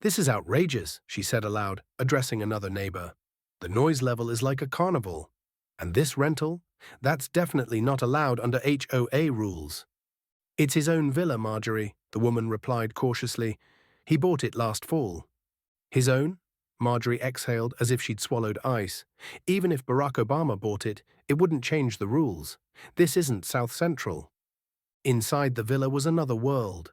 "This is outrageous," she said aloud, addressing another neighbor. "The noise level is like a carnival. And this rental? That's definitely not allowed under HOA rules." "It's his own villa, Marjorie," the woman replied cautiously. "He bought it last fall." "His own?" Marjorie exhaled as if she'd swallowed ice. "Even if Barack Obama bought it, it wouldn't change the rules. This isn't South Central." Inside the villa was another world.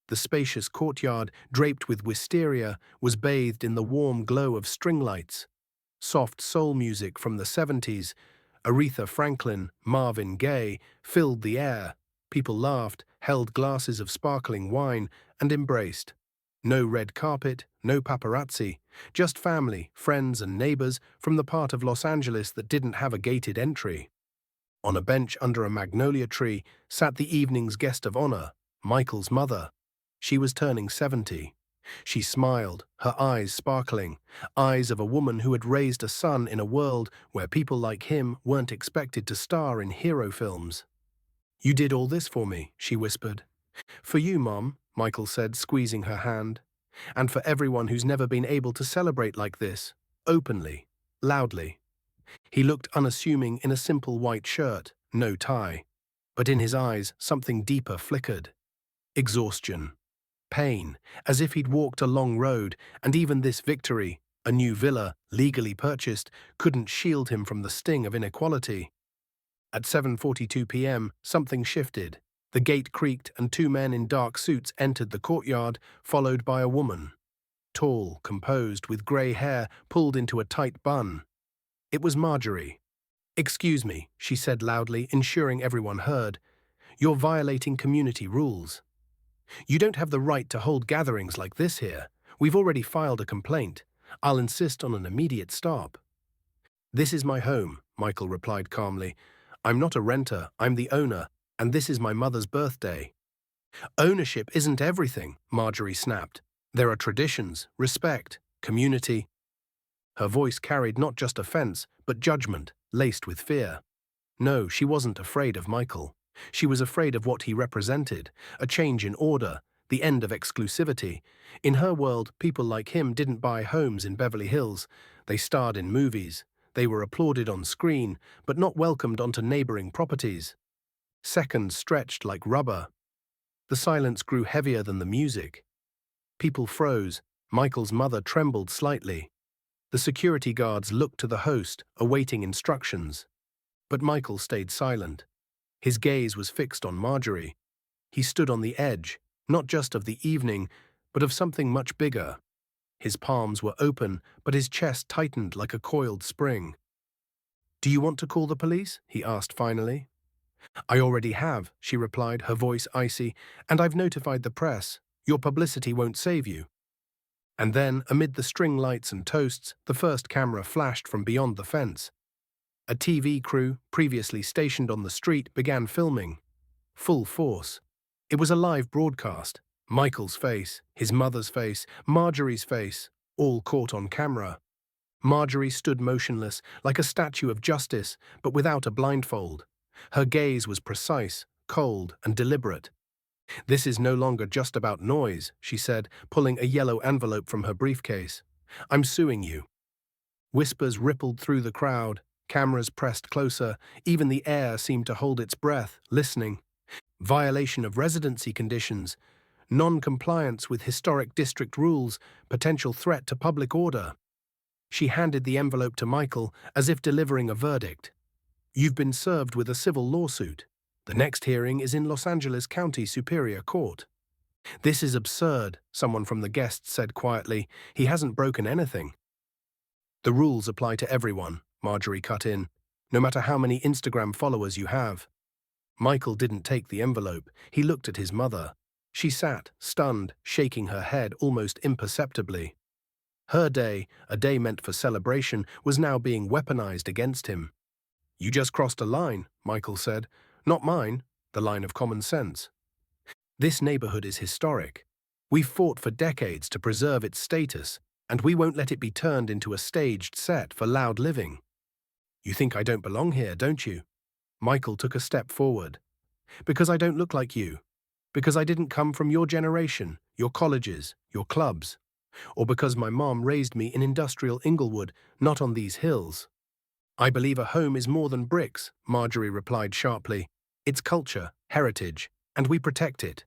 The spacious courtyard, draped with wisteria, was bathed in the warm glow of string lights. Soft soul music from the 70s, Aretha Franklin, Marvin Gaye, filled the air. People laughed, held glasses of sparkling wine, and embraced. No red carpet, no paparazzi, just family, friends and neighbors from the part of Los Angeles that didn't have a gated entry. On a bench under a magnolia tree sat the evening's guest of honor, Michael's mother. She was turning 70. She smiled, her eyes sparkling, eyes of a woman who had raised a son in a world where people like him weren't expected to star in hero films. "You did all this for me," she whispered. "For you, Mom," Michael said, squeezing her hand. "And for everyone who's never been able to celebrate like this, openly, loudly." He looked unassuming in a simple white shirt, no tie. But in his eyes, something deeper flickered. Exhaustion. Pain, as if he'd walked a long road, and even this victory, a new villa, legally purchased, couldn't shield him from the sting of inequality. At 7:42 p.m., something shifted. The gate creaked and two men in dark suits entered the courtyard, followed by a woman. Tall, composed, with grey hair pulled into a tight bun. It was Marjorie. "Excuse me," she said loudly, ensuring everyone heard. "You're violating community rules. You don't have the right to hold gatherings like this here. We've already filed a complaint. I'll insist on an immediate stop." "This is my home," Michael replied calmly. "I'm not a renter, I'm the owner, and this is my mother's birthday." "Ownership isn't everything," Marjorie snapped. "There are traditions, respect, community." Her voice carried not just offense, but judgment, laced with fear. No, she wasn't afraid of Michael. She was afraid of what he represented, a change in order, the end of exclusivity. In her world, people like him didn't buy homes in Beverly Hills. They starred in movies. They were applauded on screen, but not welcomed onto neighboring properties. Seconds stretched like rubber. The silence grew heavier than the music. People froze. Michael's mother trembled slightly. The security guards looked to the host, awaiting instructions. But Michael stayed silent. His gaze was fixed on Marjorie. He stood on the edge, not just of the evening, but of something much bigger. His palms were open, but his chest tightened like a coiled spring. "Do you want to call the police?" he asked finally. "I already have," she replied, her voice icy, "and I've notified the press. Your publicity won't save you." And then, amid the string lights and toasts, the first camera flashed from beyond the fence. A TV crew, previously stationed on the street, began filming. Full force. It was a live broadcast. Michael's face, his mother's face, Marjorie's face, all caught on camera. Marjorie stood motionless, like a statue of justice, but without a blindfold. Her gaze was precise, cold, and deliberate. "This is no longer just about noise," she said, pulling a yellow envelope from her briefcase. "I'm suing you." Whispers rippled through the crowd. Cameras pressed closer. Even the air seemed to hold its breath, listening. Violation of residency conditions, non-compliance with historic district rules, potential threat to public order. She handed the envelope to Michael as if delivering a verdict. "You've been served with a civil lawsuit. The next hearing is in Los Angeles County Superior Court." "This is absurd," someone from the guests said quietly. "He hasn't broken anything." "The rules apply to everyone," Marjorie cut in, "no matter how many Instagram followers you have." Michael didn't take the envelope. He looked at his mother. She sat, stunned, shaking her head almost imperceptibly. Her day, a day meant for celebration, was now being weaponized against him. "You just crossed a line," Michael said. "Not mine, the line of common sense. This neighborhood is historic. We've fought for decades to preserve its status, and we won't let it be turned into a staged set for loud living." "You think I don't belong here, don't you?" Michael took a step forward. "Because I don't look like you. Because I didn't come from your generation, your colleges, your clubs. Or because my mom raised me in industrial Inglewood, not on these hills? I believe a home is more than bricks, Marjorie replied sharply. It's culture, heritage, and we protect it.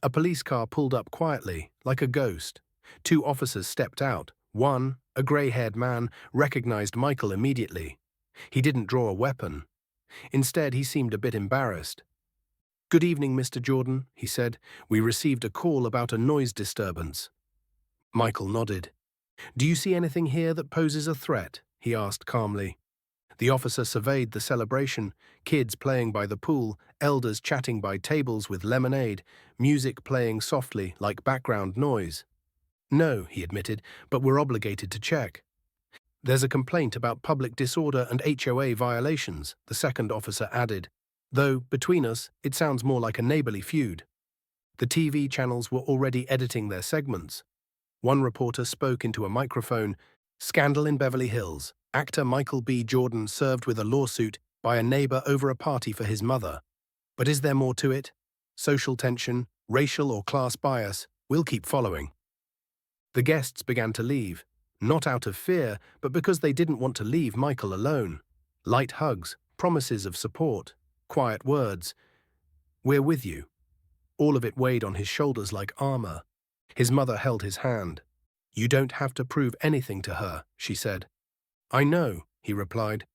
A police car pulled up quietly, like a ghost. Two officers stepped out. One, a grey-haired man, recognized Michael immediately. He didn't draw a weapon. Instead, he seemed a bit embarrassed. "Good evening, Mr. Jordan," he said. "We received a call about a noise disturbance." Michael nodded. "Do you see anything here that poses a threat?" he asked calmly. The officer surveyed the celebration, kids playing by the pool, elders chatting by tables with lemonade, music playing softly like background noise. "No," he admitted, "but we're obligated to check." "There's a complaint about public disorder and HOA violations," the second officer added. "Though, between us, it sounds more like a neighborly feud." The TV channels were already editing their segments. One reporter spoke into a microphone. "Scandal in Beverly Hills. Actor Michael B. Jordan served with a lawsuit by a neighbor over a party for his mother." But is there more to it? Social tension, racial or class bias? We'll keep following. The guests began to leave, not out of fear, but because they didn't want to leave Michael alone. Light hugs, promises of support, quiet words. "We're with you." All of it weighed on his shoulders like armor. His mother held his hand. "You don't have to prove anything to her," she said. "I know," he replied,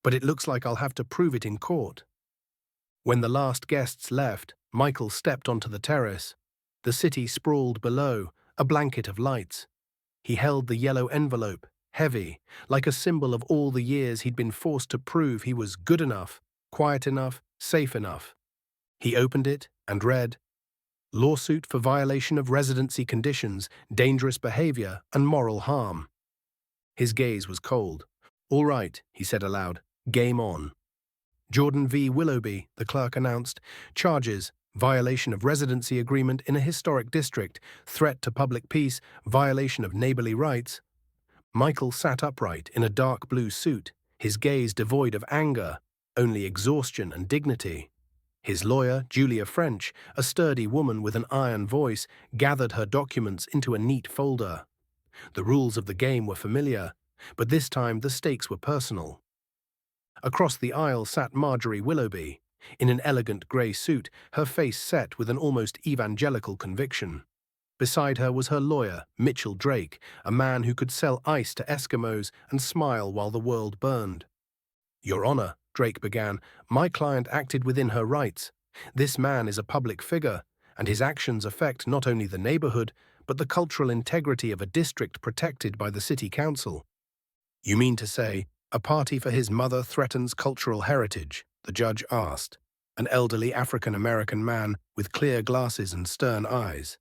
"but it looks like I'll have to prove it in court." When the last guests left, Michael stepped onto the terrace. The city sprawled below, a blanket of lights. He held the yellow envelope, heavy, like a symbol of all the years he'd been forced to prove he was good enough, quiet enough, safe enough. He opened it and read, "Lawsuit for violation of residency conditions, dangerous behavior, and moral harm." His gaze was cold. "All right," he said aloud, "game on." Jordan v. Willoughby, the clerk announced, charges, violation of residency agreement in a historic district, threat to public peace, violation of neighborly rights. Michael sat upright in a dark blue suit, his gaze devoid of anger, only exhaustion and dignity. His lawyer, Julia French, a sturdy woman with an iron voice, gathered her documents into a neat folder. The rules of the game were familiar, but this time the stakes were personal. Across the aisle sat Marjorie Willoughby, in an elegant grey suit, her face set with an almost evangelical conviction. Beside her was her lawyer, Mitchell Drake, a man who could sell ice to Eskimos and smile while the world burned. "Your Honor," Drake began, "my client acted within her rights. This man is a public figure, and his actions affect not only the neighborhood, but the cultural integrity of a district protected by the city council." "You mean to say a party for his mother threatens cultural heritage?" the judge asked, an elderly African-American man with clear glasses and stern eyes.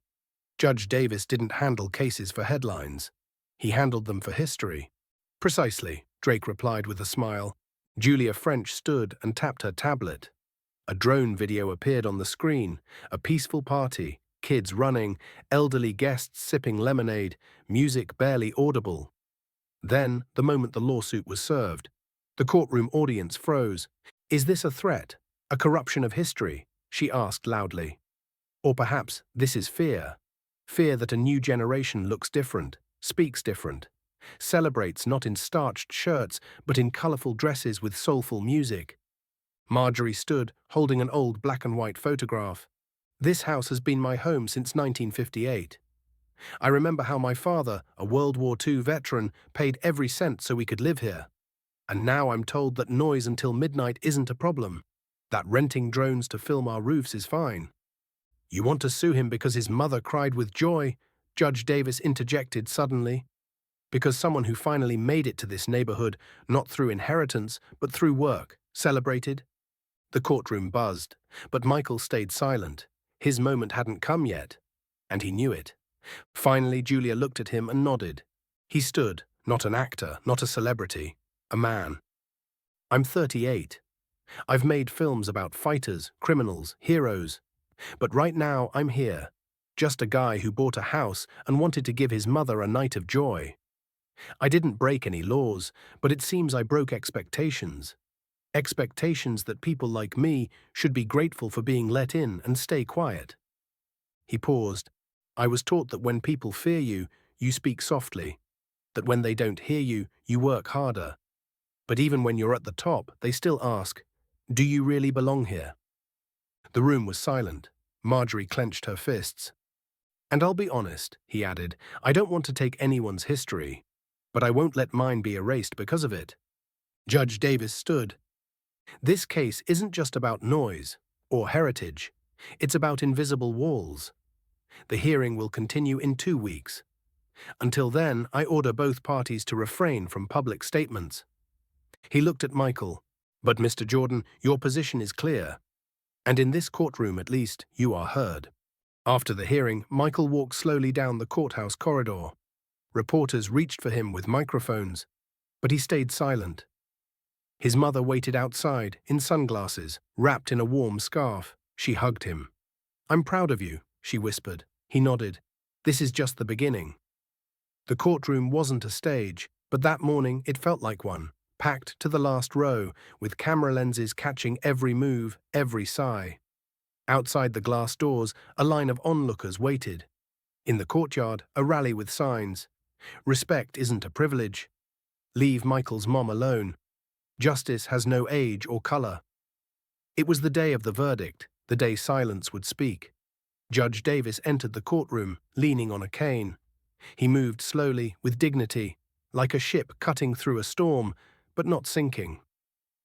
Judge Davis didn't handle cases for headlines. He handled them for history. "Precisely," Drake replied with a smile. Julia French stood and tapped her tablet. A drone video appeared on the screen, a peaceful party, kids running, elderly guests sipping lemonade, music barely audible. Then, the moment the lawsuit was served, the courtroom audience froze. "Is this a threat? A corruption of history?" she asked loudly. "Or perhaps this is fear? Fear that a new generation looks different, speaks different, celebrates not in starched shirts, but in colorful dresses with soulful music." Marjorie stood, holding an old black-and-white photograph. "This house has been my home since 1958. I remember how my father, a World War II veteran, paid every cent so we could live here. And now I'm told that noise until midnight isn't a problem, that renting drones to film our roofs is fine." "You want to sue him because his mother cried with joy?" Judge Davis interjected suddenly. "Because someone who finally made it to this neighborhood, not through inheritance, but through work, celebrated?" The courtroom buzzed, but Michael stayed silent. His moment hadn't come yet, and he knew it. Finally, Julia looked at him and nodded. He stood, not an actor, not a celebrity, a man. "I'm 38. I've made films about fighters, criminals, heroes. But right now, I'm here, just a guy who bought a house and wanted to give his mother a night of joy. I didn't break any laws, but it seems I broke expectations. Expectations that people like me should be grateful for being let in and stay quiet." He paused. I was taught that when people fear you, you speak softly, that when they don't hear you, you work harder. But even when you're at the top, they still ask, do you really belong here? The room was silent. Marjorie clenched her fists. And I'll be honest, he added, I don't want to take anyone's history, but I won't let mine be erased because of it. Judge Davis stood. This case isn't just about noise or heritage. It's about invisible walls. The hearing will continue in 2 weeks. Until then, I order both parties to refrain from public statements. He looked at Michael. But Mr. Jordan, your position is clear. And in this courtroom, at least, you are heard. After the hearing, Michael walked slowly down the courthouse corridor. Reporters reached for him with microphones, but he stayed silent. His mother waited outside, in sunglasses, wrapped in a warm scarf. She hugged him. I'm proud of you, she whispered. He nodded. This is just the beginning. The courtroom wasn't a stage, but that morning it felt like one, packed to the last row, with camera lenses catching every move, every sigh. Outside the glass doors, a line of onlookers waited. In the courtyard, a rally with signs. Respect isn't a privilege. Leave Michael's mom alone. Justice has no age or color. It was the day of the verdict, the day silence would speak. Judge Davis entered the courtroom, leaning on a cane. He moved slowly, with dignity, like a ship cutting through a storm, but not sinking.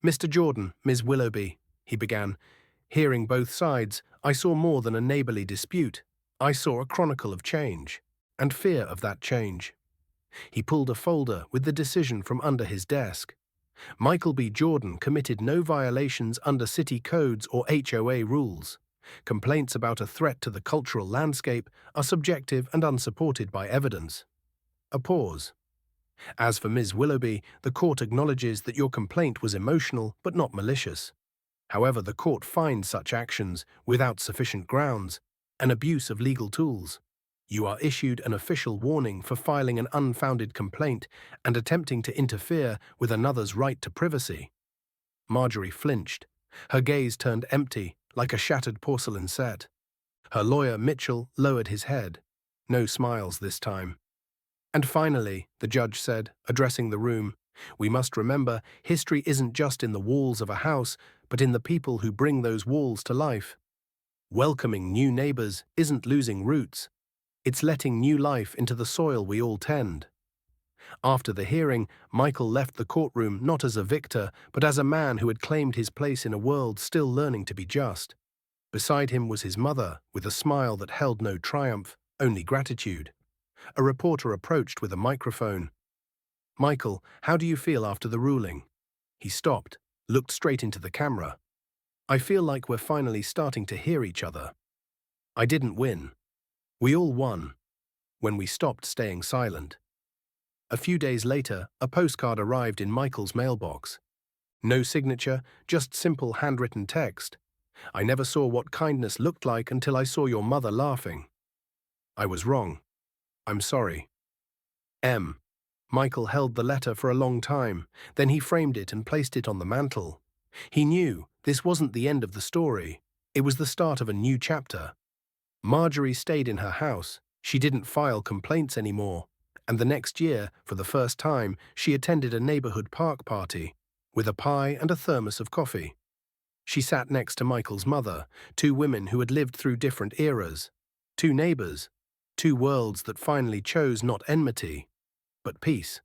Mr. Jordan, Ms. Willoughby, he began. Hearing both sides, I saw more than a neighborly dispute. I saw a chronicle of change, and fear of that change. He pulled a folder with the decision from under his desk. Michael B. Jordan committed no violations under city codes or HOA rules. Complaints about a threat to the cultural landscape are subjective and unsupported by evidence. A pause. As for Ms. Willoughby, the court acknowledges that your complaint was emotional but not malicious. However, the court finds such actions, without sufficient grounds, an abuse of legal tools. You are issued an official warning for filing an unfounded complaint and attempting to interfere with another's right to privacy. Marjorie flinched. Her gaze turned empty, like a shattered porcelain set. Her lawyer, Mitchell, lowered his head. No smiles this time. And finally, the judge said, addressing the room, we must remember history isn't just in the walls of a house, but in the people who bring those walls to life. Welcoming new neighbors isn't losing roots. It's letting new life into the soil we all tend. After the hearing, Michael left the courtroom not as a victor, but as a man who had claimed his place in a world still learning to be just. Beside him was his mother, with a smile that held no triumph, only gratitude. A reporter approached with a microphone. Michael, how do you feel after the ruling? He stopped, looked straight into the camera. I feel like we're finally starting to hear each other. I didn't win. We all won, when we stopped staying silent. A few days later, a postcard arrived in Michael's mailbox. No signature, just simple handwritten text. I never saw what kindness looked like until I saw your mother laughing. I was wrong. I'm sorry. M. Michael held the letter for a long time, then he framed it and placed it on the mantel. He knew this wasn't the end of the story. It was the start of a new chapter. Marjorie stayed in her house. She didn't file complaints anymore. And the next year, for the first time, she attended a neighborhood park party, with a pie and a thermos of coffee. She sat next to Michael's mother, two women who had lived through different eras, two neighbors, two worlds that finally chose not enmity, but peace.